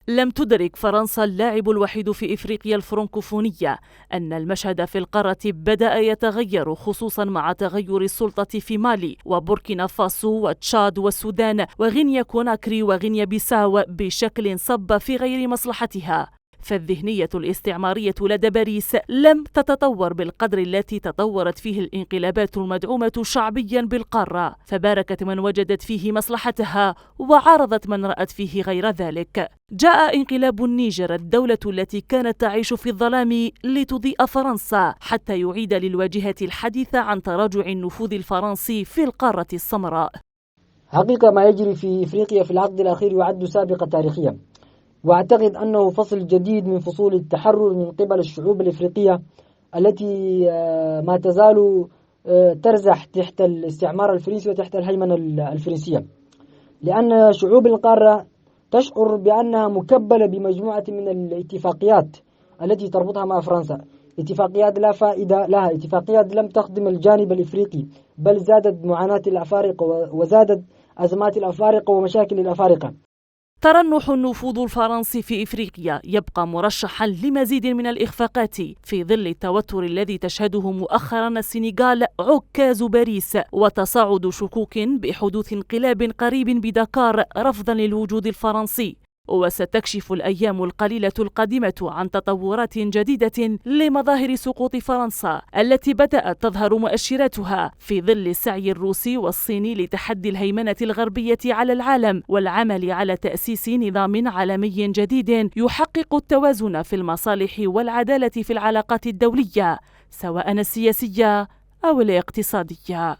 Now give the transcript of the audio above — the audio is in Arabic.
لم تدرك فرنسا اللاعب الوحيد في إفريقيا الفرنكوفونية أن المشهد في القارة بدأ يتغير، خصوصا مع تغير السلطة في مالي وبوركينا فاسو وتشاد والسودان وغينيا كوناكري وغينيا بيساو بشكل صب في غير مصلحتها. فالذهنية الاستعمارية لدى باريس لم تتطور بالقدر التي تطورت فيه الانقلابات المدعومة شعبيا بالقارة، فباركت من وجدت فيه مصلحتها وعارضت من رأت فيه غير ذلك. جاء انقلاب النيجر، الدولة التي كانت تعيش في الظلام، لتضيء فرنسا حتى يعيد للواجهة الحديث عن تراجع النفوذ الفرنسي في القارة السمراء. حقيقة ما يجري في إفريقيا في العقد الأخير يعد سابقة تاريخية، وأعتقد أنه فصل جديد من فصول التحرر من قبل الشعوب الإفريقية التي ما تزال ترزح تحت الاستعمار الفرنسي وتحت الهيمنة الفرنسية، لأن شعوب القارة تشعر بأنها مكبلة بمجموعة من الاتفاقيات التي تربطها مع فرنسا، اتفاقيات لا فائدة لها، اتفاقيات لم تخدم الجانب الإفريقي، بل زادت معاناة الأفارقة وزادت أزمات الأفارقة ومشاكل الأفارقة. ترنح النفوذ الفرنسي في إفريقيا يبقى مرشحا لمزيد من الإخفاقات في ظل التوتر الذي تشهده مؤخرا السنغال عكاز باريس، وتصاعد شكوك بحدوث انقلاب قريب بدكار رفضا للوجود الفرنسي. وستكشف الأيام القليلة القادمة عن تطورات جديدة لمظاهر سقوط فرنسا التي بدأت تظهر مؤشراتها في ظل السعي الروسي والصيني لتحدي الهيمنة الغربية على العالم والعمل على تأسيس نظام عالمي جديد يحقق التوازن في المصالح والعدالة في العلاقات الدولية، سواء السياسية أو الاقتصادية.